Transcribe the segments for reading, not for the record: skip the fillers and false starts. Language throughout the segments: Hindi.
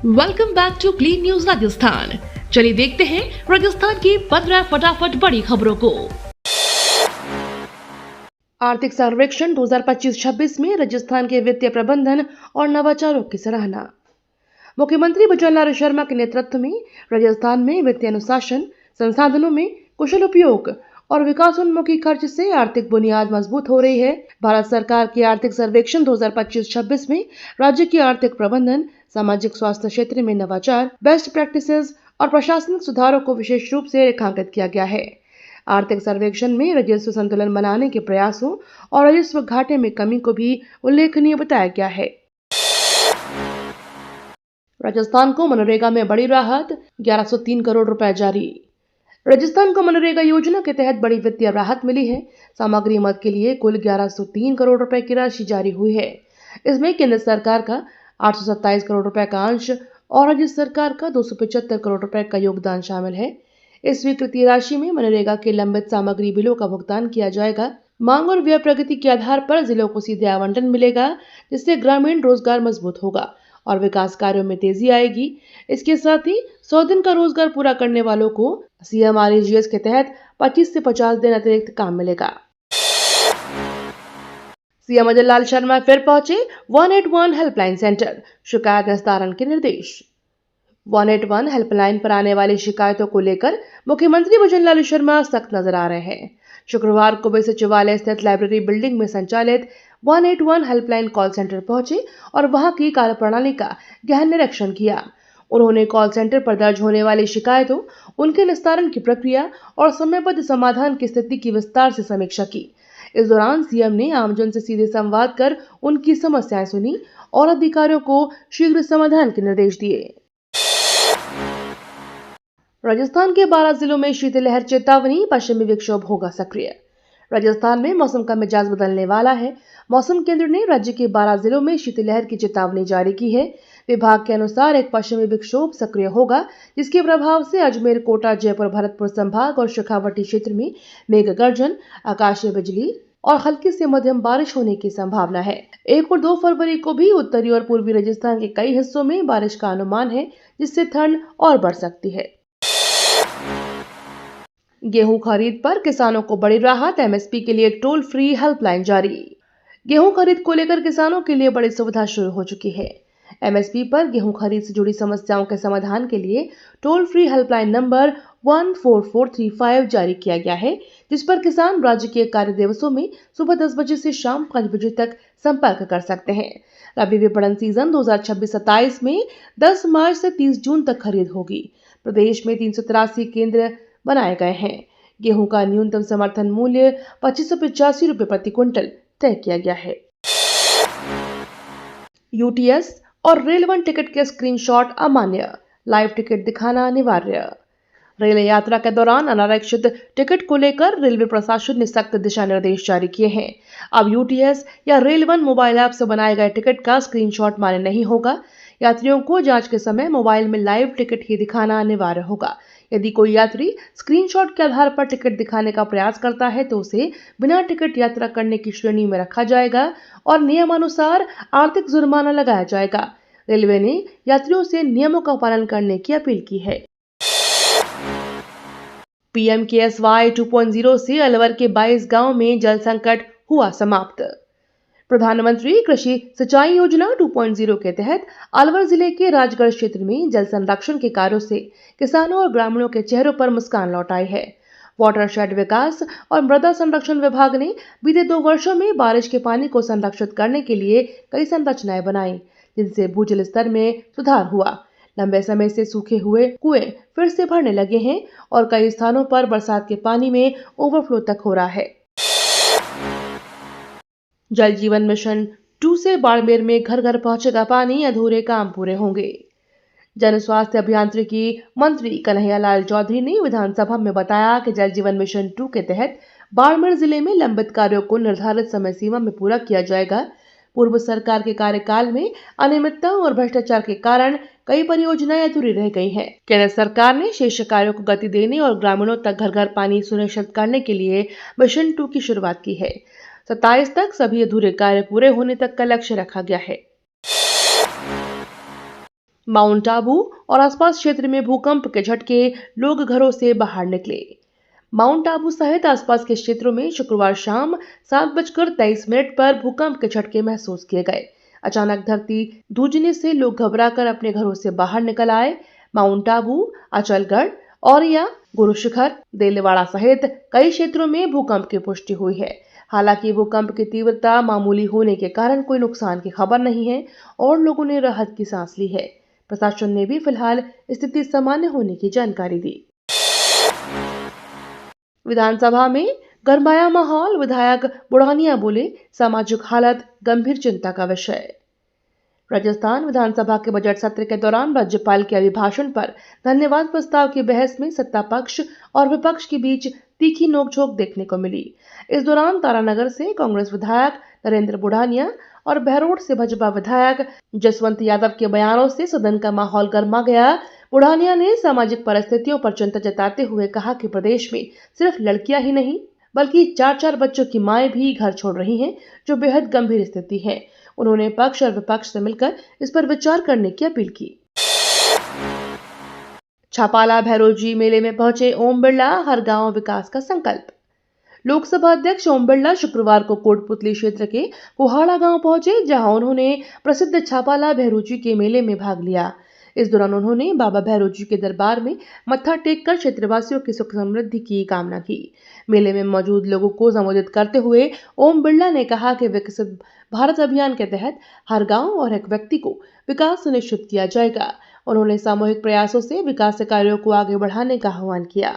Welcome back to clean news Rajasthan. चलिए देखते हैं राजस्थान की 15 फटाफट बड़ी खबरों को। आर्थिक सर्वेक्षण 2025-26 में राजस्थान के वित्तीय प्रबंधन और नवाचारों की सराहना। मुख्यमंत्री भजनलाल शर्मा के नेतृत्व में राजस्थान में वित्तीय अनुशासन, संसाधनों में कुशल उपयोग और विकासोन्मुखी खर्च से आर्थिक बुनियाद मजबूत हो रही है। भारत सरकार के आर्थिक सर्वेक्षण 2025-26 में राज्य की आर्थिक प्रबंधन, सामाजिक स्वास्थ्य क्षेत्र में नवाचार, बेस्ट प्रैक्टिसेस और प्रशासनिक सुधारों को विशेष रूप से रेखांकित किया गया है। आर्थिक सर्वेक्षण में राजस्व संतुलन बनाने के प्रयासों और राजस्व घाटे में कमी को भी उल्लेखनीय बताया गया है। राजस्थान को मनरेगा में बड़ी राहत, 1103 करोड़ रुपए जारी। राजस्थान को मनरेगा योजना के तहत बड़ी वित्तीय राहत मिली है। सामग्री मद के लिए कुल 1103 करोड़ रुपए की राशि जारी हुई है। इसमें केंद्र सरकार का 827 करोड़ रुपए का अंश और राज्य सरकार का 275 करोड़ रुपए का योगदान शामिल है। इस स्वीकृति राशि में मनरेगा के लंबित सामग्री बिलों का भुगतान किया जाएगा। मांग और व्यय प्रगति के आधार पर जिलों को सीधे आवंटन मिलेगा, जिससे ग्रामीण रोजगार मजबूत होगा और विकास कार्यों में तेजी आएगी। इसके साथ ही 100 दिन का रोजगार पूरा करने वालों को CMREGS के तहत 25 से 50 दिन अतिरिक्त काम मिलेगा। सीएम भजनलाल शर्मा फिर पहुंचे 181 हेल्पलाइन सेंटर, शिकायत निस्तारण के निर्देश। 181 हेल्पलाइन पर आने वाली शिकायतों को लेकर मुख्यमंत्री भजनलाल शर्मा सख्त नजर आ रहे हैं। शुक्रवार को वे सचिवालय स्थित लाइब्रेरी बिल्डिंग में संचालित 181 हेल्पलाइन कॉल सेंटर पहुंचे और वहां की कार्यप्रणाली का गहन निरीक्षण किया। उन्होंने कॉल सेंटर पर दर्ज होने वाली शिकायतों, उनके निस्तारण की प्रक्रिया और समयबद्ध समाधान की स्थिति की विस्तार से समीक्षा की। इस दौरान सीएम ने आमजन से सीधे संवाद कर उनकी समस्याएं सुनी और अधिकारियों को शीघ्र समाधान के निर्देश दिए। राजस्थान के 12 जिलों में शीतलहर चेतावनी, पश्चिमी विक्षोभ होगा सक्रिय। राजस्थान में मौसम का मिजाज बदलने वाला है। मौसम केंद्र ने राज्य के 12 जिलों में शीतलहर की चेतावनी जारी की है। विभाग के अनुसार एक पश्चिमी विक्षोभ सक्रिय होगा, जिसके प्रभाव से अजमेर, कोटा, जयपुर, भरतपुर संभाग और शेखावटी क्षेत्र में मेघ गर्जन, आकाशीय बिजली और हल्की से मध्यम बारिश होने की संभावना है। 1 और 2 फरवरी को भी उत्तरी और पूर्वी राजस्थान के कई हिस्सों में बारिश का अनुमान है, जिससे ठंड और बढ़ सकती है। गेहूं खरीद पर किसानों को बड़ी राहत, MSP के लिए टोल फ्री हेल्पलाइन जारी। गेहूं खरीद को लेकर किसानों के लिए बड़ी सुविधा शुरू हो चुकी है। MSP पर गेहूं खरीद से जुड़ी समस्याओं के समाधान के लिए टोल फ्री हेल्पलाइन नंबर 14435 जारी किया गया है, जिस पर किसान राज्य के कार्य दिवसों में सुबह 10 बजे से शाम 5 बजे तक संपर्क कर सकते हैं। रबी विपणन सीजन 2026-27 में 10 मार्च से 30 जून तक खरीद होगी। प्रदेश में 383 केंद्र बनाए गए हैं। गेहूं का न्यूनतम समर्थन मूल्य 2585 रुपए प्रति क्विंटल तय किया गया है। UTS और रेल 1 टिकट के स्क्रीनशॉट अमान्य, लाइव टिकट दिखाना अनिवार्य। रेल यात्रा के दौरान अनारक्षित टिकट को लेकर रेलवे प्रशासन ने सख्त दिशा निर्देश जारी किए हैं। अब UTS या रेल 1 मोबाइल ऐप से बनाए गए टिकट का स्क्रीनशॉट मान्य नहीं होगा। यात्रियों को जांच के समय मोबाइल में लाइव टिकट ही दिखाना अनिवार्य होगा। यदि कोई यात्री स्क्रीनशॉट के आधार पर टिकट दिखाने का प्रयास करता है तो उसे बिना टिकट यात्रा करने की श्रेणी में रखा जाएगा और नियमानुसार आर्थिक जुर्माना लगाया जाएगा। रेलवे ने यात्रियों से नियमों का पालन करने की अपील की है। PMKSY 2.0 से अलवर के 22 गांव में जल संकट हुआ समाप्त। प्रधानमंत्री कृषि सिंचाई योजना 2.0 के तहत अलवर जिले के राजगढ़ क्षेत्र में जल संरक्षण के कार्यों से किसानों और ग्रामीणों के चेहरों पर मुस्कान लौट आई है। वाटरशेड विकास और मृदा संरक्षण विभाग ने बीते 2 वर्षों में बारिश के पानी को संरक्षित करने के लिए कई संरचनाएं बनाई, जिनसे भूजल स्तर में सुधार हुआ। लंबे समय से सूखे हुए कुएं फिर से भरने लगे हैं और कई स्थानों पर बरसात के पानी में ओवरफ्लो तक हो रहा है। जल जीवन मिशन 2 से बाड़मेर में घर घर पहुंचेगा पानी, अधूरे काम पूरे होंगे। जन स्वास्थ्य अभियांत्रिकी मंत्री कन्हैयालाल चौधरी ने विधानसभा में बताया कि जल जीवन मिशन 2 के तहत बाड़मेर जिले में लंबित कार्यों को निर्धारित समय सीमा में पूरा किया जाएगा। पूर्व सरकार के कार्यकाल में अनियमितता और भ्रष्टाचार के कारण कई परियोजनाएं अधूरी रह गई हैं। केंद्र सरकार ने शेष कार्यों को गति देने और ग्रामीणों तक घर घर पानी सुनिश्चित करने के लिए मिशन 2 की शुरुआत की है। 27 तक सभी अधूरे कार्य पूरे होने तक का लक्ष्य रखा गया है। माउंट आबू और आसपास क्षेत्र में भूकंप के झटके, लोग घरों से बाहर निकले। माउंट आबू सहित आसपास के क्षेत्रों में शुक्रवार शाम 7:23 पर भूकंप के झटके महसूस किए गए। अचानक धरती धूजने से लोग घबराकर अपने घरों से बाहर निकल आए। माउंट आबू, अचलगढ़, औरिया, गुरु शिखर, देलवाड़ा सहित कई क्षेत्रों में भूकंप की पुष्टि हुई है। हालांकि भूकंप की तीव्रता मामूली होने के कारण कोई नुकसान की खबर नहीं है और लोगों ने राहत की सांस ली है। प्रशासन ने भी फिलहाल स्थिति सामान्य होने की जानकारी दी। विधानसभा में गरमाया माहौल, विधायक बुढ़ानिया बोले, सामाजिक हालत गंभीर चिंता का विषय। राजस्थान विधानसभा के बजट सत्र के दौरान राज्यपाल के अभिभाषण पर धन्यवाद प्रस्ताव की बहस में सत्ता पक्ष और विपक्ष के बीच तीखी नोकझोंक देखने को मिली। इस दौरान तारानगर से कांग्रेस विधायक नरेंद्र बुढ़ानिया और बहरोड से भाजपा विधायक जसवंत यादव के बयानों से सदन का माहौल गर्मा गया। बुढ़ानिया ने सामाजिक परिस्थितियों पर चिंता जताते हुए कहा कि प्रदेश में सिर्फ लड़कियां ही नहीं बल्कि 4-4 बच्चों की माएं भी घर छोड़ रही हैं, जो बेहद गंभीर स्थिति है। उन्होंने पक्ष और विपक्ष से मिलकर इस पर विचार करने की अपील की। छापाला भैरोजी मेले में पहुंचे ओम बिरला, हर गांव विकास का संकल्प। लोकसभा अध्यक्ष ओम बिरला शुक्रवार को कोटपुतली क्षेत्र के कुहाड़ा गांव पहुंचे, जहां उन्होंने प्रसिद्ध छापाला भैरोजी के मेले में भाग लिया। इस दौरान उन्होंने बाबा भैरोजी के दरबार में मत्था टेककर क्षेत्रवासियों की सुख समृद्धि की कामना की। मेले में मौजूद लोगों को संबोधित करते हुए ओम बिरला ने कहा कि विकसित भारत अभियान के तहत हर गांव और एक व्यक्ति को विकास सुनिश्चित किया जाएगा। उन्होंने सामूहिक प्रयासों से विकास कार्यों को आगे बढ़ाने का आह्वान किया।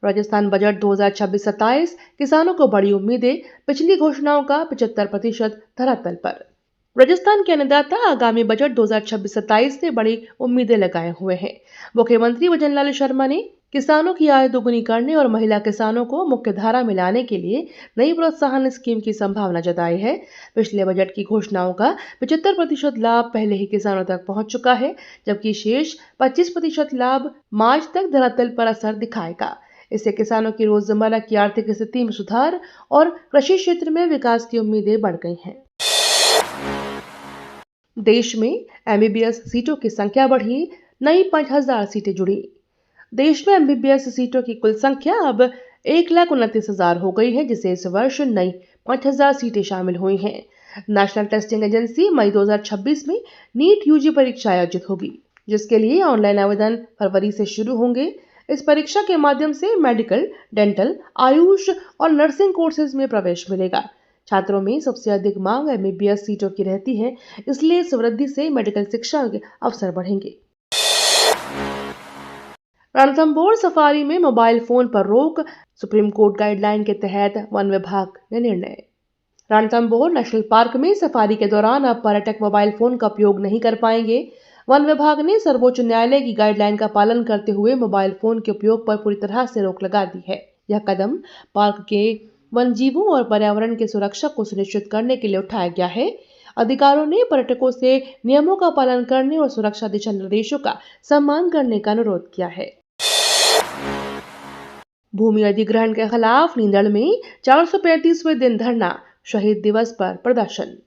राजस्थान बजट 2026-27, किसानों को बड़ी उम्मीदें, पिछली घोषणाओं का 75% धरातल पर। राजस्थान के अन्नदाता आगामी बजट 2026-27 से बड़ी उम्मीदें लगाए हुए हैं। मुख्यमंत्री भजनलाल शर्मा ने किसानों की आय दोगुनी करने और महिला किसानों को मुख्य धारा में लाने के लिए नई प्रोत्साहन स्कीम की संभावना जताई है। पिछले बजट की घोषणाओं का 75% लाभ पहले ही किसानों तक पहुंच चुका है, जबकि शेष 25% लाभ मार्च तक धरातल पर असर दिखाएगा। इससे किसानों की रोजमर्रा की आर्थिक स्थिति में सुधार और कृषि क्षेत्र में विकास की उम्मीदें बढ़ गई हैं। देश में एमबीबीएस सीटों की संख्या बढ़ी, नई 5,000 सीटें जुड़ी। देश में एमबीबीएस सीटों की कुल संख्या अब 1,29,000 हो गई है, जिसे इस वर्ष नई 5,000 सीटें शामिल हुई हैं। नेशनल टेस्टिंग एजेंसी मई 2026 में नीट यूजी परीक्षा आयोजित होगी, जिसके लिए ऑनलाइन आवेदन फरवरी से शुरू होंगे। इस परीक्षा के माध्यम से मेडिकल, डेंटल, आयुष और नर्सिंग कोर्सेज में प्रवेश मिलेगा। छात्रों में सबसे अधिक मांग एमबीबीएस सीटों की रहती है, इसलिए इस वृद्धि से मेडिकल शिक्षा के अवसर बढ़ेंगे। रणथंभौर सफारी में मोबाइल फोन पर रोक, सुप्रीम कोर्ट गाइडलाइन के तहत वन विभाग ने निर्णय। रणथंभौर नेशनल पार्क में सफारी के दौरान अब पर्यटक मोबाइल फोन का उपयोग नहीं कर पाएंगे। वन विभाग ने सर्वोच्च न्यायालय की गाइडलाइन का पालन करते हुए मोबाइल फोन के उपयोग पर पूरी तरह से रोक लगा दी है। यह कदम पार्क के वन जीवों और पर्यावरण की सुरक्षा को सुनिश्चित करने के लिए उठाया गया है। अधिकारियों ने पर्यटकों से नियमों का पालन करने और सुरक्षा दिशा निर्देशों का सम्मान करने का अनुरोध किया है। भूमि अधिग्रहण के खिलाफ नींदड़ में 435वें दिन धरना, शहीद दिवस पर प्रदर्शन।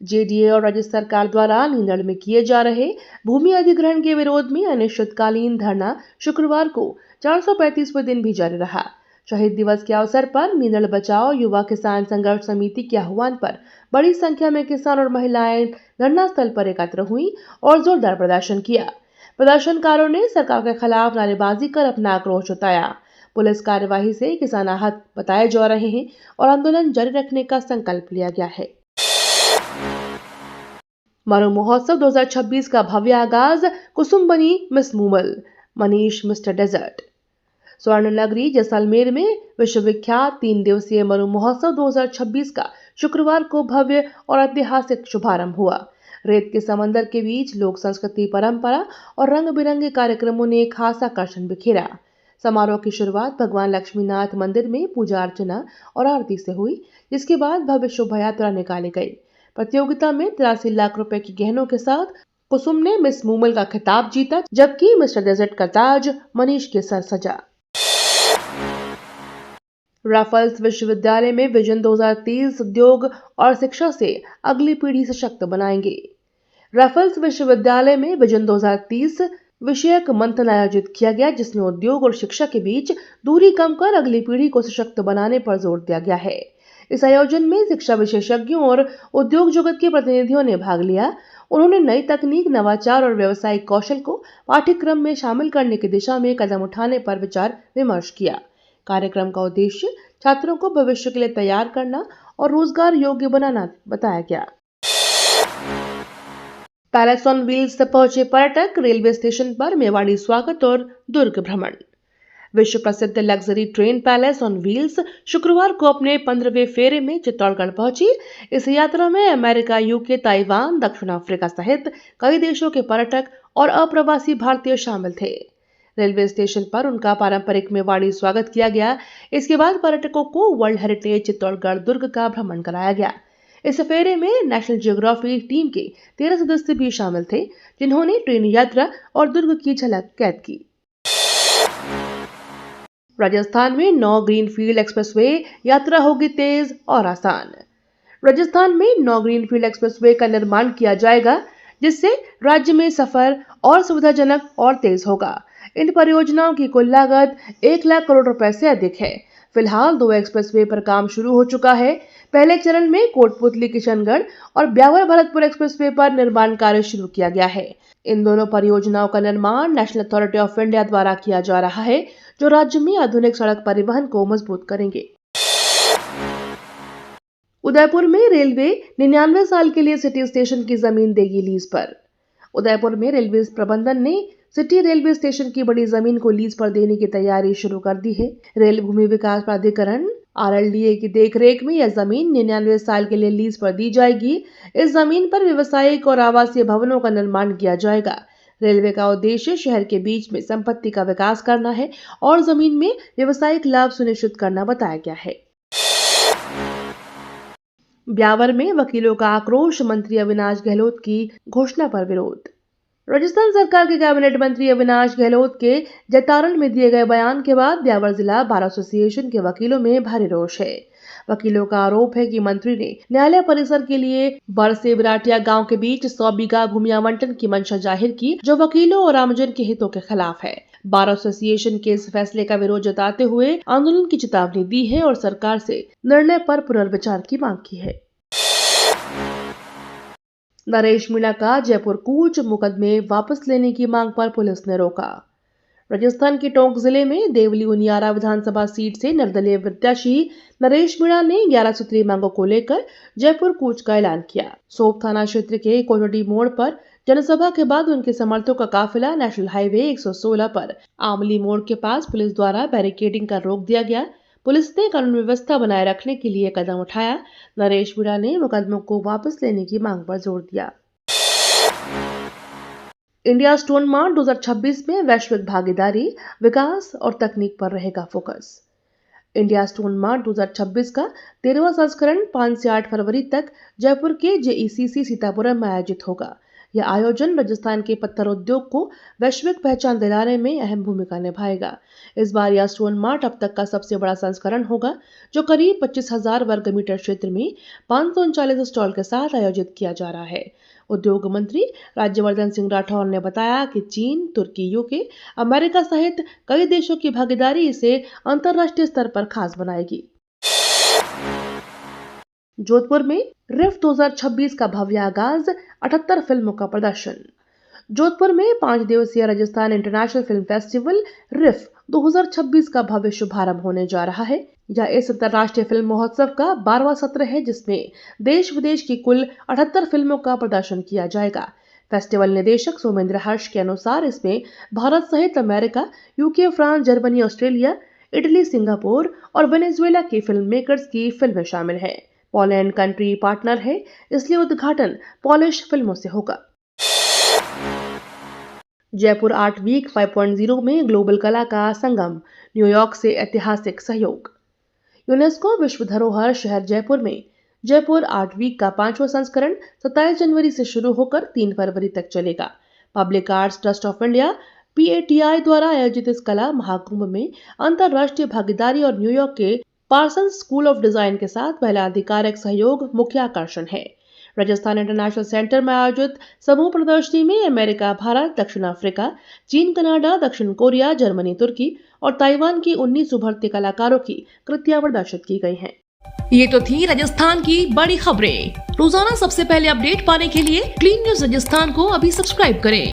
जेडीए और राज्य सरकार द्वारा नींदड़ में किए जा रहे भूमि अधिग्रहण के विरोध में अनिश्चितकालीन धरना शुक्रवार को 435वें दिन भी जारी रहा। शहीद दिवस के अवसर पर नींदड़ बचाओ युवा किसान संघर्ष समिति के आह्वान पर बड़ी संख्या में किसान और महिलाएं धरना स्थल पर एकत्र हुई और जोरदार प्रदर्शन किया। प्रदर्शनकारों ने सरकार के खिलाफ नारेबाजी कर अपना आक्रोश जताया। पुलिस कार्यवाही से किसान आहत बताए जा रहे हैं और आंदोलन जारी रखने का संकल्प लिया गया है। मरु महोत्सव 2026 का भव्य आगाज, कुसुम बनी miss Moomal, Manish mister desert. स्वर्ण नगरी जैसलमेर में विश्वविख्यात 3 दिवसीय मरु महोत्सव 2026 का शुक्रवार को भव्य और ऐतिहासिक शुभारंभ हुआ। रेत के समंदर के बीच लोक संस्कृति, परंपरा और रंग बिरंगे कार्यक्रमों ने खास आकर्षण बिखेरा। समारोह की शुरुआत भगवान लक्ष्मीनाथ मंदिर में पूजा अर्चना और आरती से हुई, जिसके बाद भव्य शोभा यात्रा निकाली गई। प्रतियोगिता में 83 लाख रुपए के गहनों के साथ कुसुम ने मिस मूमल का खिताब जीता, जबकि मिस्टर डेजर्ट का ताज मनीष के सर सजा। राफल्स विश्वविद्यालय में विजन 2030 उद्योग और शिक्षा से अगली पीढ़ी सशक्त बनाएंगे। राफेल्स विश्वविद्यालय में विजन 2030 विषयक मंथन आयोजित किया गया, जिसमें उद्योग और शिक्षा के बीच दूरी कम कर अगली पीढ़ी को सशक्त बनाने पर जोर दिया गया है। इस आयोजन में शिक्षा विशेषज्ञों और उद्योग जगत के प्रतिनिधियों ने भाग लिया। उन्होंने नई तकनीक, नवाचार और व्यावसायिक कौशल को पाठ्यक्रम में शामिल करने की दिशा में कदम उठाने पर विचार विमर्श किया। कार्यक्रम का उद्देश्य छात्रों को भविष्य के लिए तैयार करना और रोजगार योग्य बनाना बताया गया। पैलेस ऑन व्हील्स से पहुंचे पर्यटक, रेलवे स्टेशन पर मेवाड़ी स्वागत और दुर्ग भ्रमण। विश्व प्रसिद्ध luxury train palace on wheels शुक्रवार को अपने 15वें फेरे में चित्तौड़गढ़ पहुंची। इस यात्रा में अमेरिका, यूके, ताइवान, दक्षिण अफ्रीका सहित कई देशों के पर्यटक और अप्रवासी भारतीय शामिल थे। रेलवे स्टेशन पर उनका पारंपरिक मेवाड़ी स्वागत किया गया। इसके बाद पर्यटकों को वर्ल्ड हेरिटेज चित्तौड़गढ़ दुर्ग का भ्रमण कराया गया। इस फेरे में नेशनल ज्योग्राफी टीम के 13 सदस्य भी शामिल थे, जिन्होंने ट्रेन यात्रा और दुर्ग की झलक कैद की। राजस्थान में 9 ग्रीनफील्ड एक्सप्रेसवे यात्रा होगी तेज और आसान। राजस्थान में 9 ग्रीनफील्ड एक्सप्रेसवे का निर्माण किया जाएगा, जिससे राज्य में सफर और सुविधाजनक और तेज होगा। इन परियोजनाओं की कुल लागत 1 लाख करोड़ रुपए से अधिक है। फिलहाल 2 एक्सप्रेसवे पर काम शुरू हो चुका है। पहले चरण में कोटपुतली, किशनगढ़ और ब्यावर भरतपुर एक्सप्रेसवे पर निर्माण कार्य शुरू किया गया है। इन दोनों परियोजनाओं का निर्माण नेशनल अथॉरिटी ऑफ इंडिया द्वारा किया जा रहा है, जो राज्य में आधुनिक सड़क परिवहन को मजबूत करेंगे। उदयपुर में रेलवे 99 साल के लिए सिटी स्टेशन की जमीन देगी लीज पर। उदयपुर में रेलवे प्रबंधन ने सिटी रेलवे स्टेशन की बड़ी जमीन को लीज पर देने की तैयारी शुरू कर दी है। रेल भूमि विकास प्राधिकरण RLDA की देखरेख में यह जमीन 99 साल के लिए लीज पर दी जाएगी। इस जमीन पर व्यवसायिक और आवासीय भवनों का निर्माण किया जाएगा। रेलवे का उद्देश्य शहर के बीच में संपत्ति का विकास करना है और जमीन में व्यवसायिक लाभ सुनिश्चित करना बताया गया है। ब्यावर में वकीलों का आक्रोश, मंत्री अविनाश गहलोत की घोषणा पर विरोध। राजस्थान सरकार के कैबिनेट मंत्री अविनाश गहलोत के जैतारण में दिए गए बयान के बाद ब्यावर जिला बार एसोसिएशन के वकीलों में भारी रोष है। वकीलों का आरोप है कि मंत्री ने न्यायालय परिसर के लिए बड़ से बिराटिया गांव के बीच 100 बीघा भूमि आवंटन की मंशा जाहिर की, जो वकीलों और आमजन के हितों के खिलाफ है। बार एसोसिएशन के इस फैसले का विरोध जताते हुए आंदोलन की चेतावनी दी है और सरकार से निर्णय पर पुनर्विचार की मांग की है। नरेश मीणा का जयपुर कूच मुकदमे वापस लेने की मांग पर पुलिस ने रोका। राजस्थान के टोंक जिले में देवली उनियारा विधानसभा सीट से निर्दलीय प्रत्याशी नरेश मीणा ने 11 सूत्रीय मांगों को लेकर जयपुर कूच का ऐलान किया। सोप थाना क्षेत्र के कोटडी मोड़ पर जनसभा के बाद उनके समर्थकों का काफिला नेशनल हाईवे 116 पर आमली मोड़ के पास पुलिस द्वारा बैरिकेडिंग कर रोक दिया गया। पुलिस ने कानून व्यवस्था बनाए रखने के लिए कदम उठाया। नरेश मीणा ने मुकदमों को वापस लेने की मांग पर जोर दिया। इंडिया स्टोन मार्ट 2026 में वैश्विक भागीदारी, विकास और तकनीक पर रहेगा फोकस। इंडिया स्टोन मार्ट 2026 का 13वां संस्करण 5 से 8 फरवरी तक जयपुर के JECC सीतापुरम में आयोजित होगा। यह आयोजन राजस्थान के पत्थर उद्योग को वैश्विक पहचान दिलाने में अहम भूमिका निभाएगा। इस बार यह स्टोन मार्ट अब तक का सबसे बड़ा संस्करण होगा, जो करीब 25,000 वर्ग मीटर क्षेत्र में 539 स्टॉल के साथ आयोजित किया जा रहा है। उद्योग मंत्री राज्यवर्धन सिंह राठौर ने बताया कि चीन, तुर्की, यूके, अमेरिका सहित कई देशों की भागीदारी इसे अंतर्राष्ट्रीय स्तर पर खास बनाएगी। जोधपुर में रिफ 2026 का भव्य आगाज, 78 फिल्मों का प्रदर्शन। जोधपुर में 5 दिवसीय राजस्थान इंटरनेशनल फिल्म फेस्टिवल रिफ 2026 का भव्य शुभारंभ होने जा रहा है। यह इस अंतर्राष्ट्रीय फिल्म महोत्सव का 12वां सत्र है, जिसमें देश विदेश की कुल 78 फिल्मों का प्रदर्शन किया जाएगा। फेस्टिवल निदेशक सोमेंद्र हर्ष के अनुसार इसमें भारत सहित America, UK, France, Germany, Australia, Italy, Singapore और वेनेजुएला के फिल्म मेकर्स की फिल्में शामिल हैं। पोलैंड कंट्री पार्टनर है, इसलिए उद्घाटन पॉलिश फिल्मों से होगा। जयपुर आर्ट वीक 5.0 में ग्लोबल कला का संगम, न्यूयॉर्क से ऐतिहासिक सहयोग। यूनेस्को विश्व धरोहर शहर जयपुर में जयपुर आर्ट वीक का 5वां संस्करण 27 जनवरी से शुरू होकर 3 फरवरी तक चलेगा। Public arts trust of India PATI द्वारा आयोजित इस कला महाकुंभ में अंतर्राष्ट्रीय भागीदारी और न्यूयॉर्क के पार्सन्स स्कूल ऑफ डिजाइन के साथ पहला आधिकारिक सहयोग मुख्य आकर्षण है। राजस्थान इंटरनेशनल सेंटर में आयोजित समूह प्रदर्शनी में अमेरिका, भारत, दक्षिण अफ्रीका, चीन, कनाडा, दक्षिण कोरिया, जर्मनी, तुर्की और ताइवान की 19 उभरते कलाकारों की कृतियां प्रदर्शित की गई हैं। ये तो थी राजस्थान की बड़ी खबरें। रोजाना सबसे पहले अपडेट पाने के लिए क्लीन न्यूज राजस्थान को अभी सब्सक्राइब करें।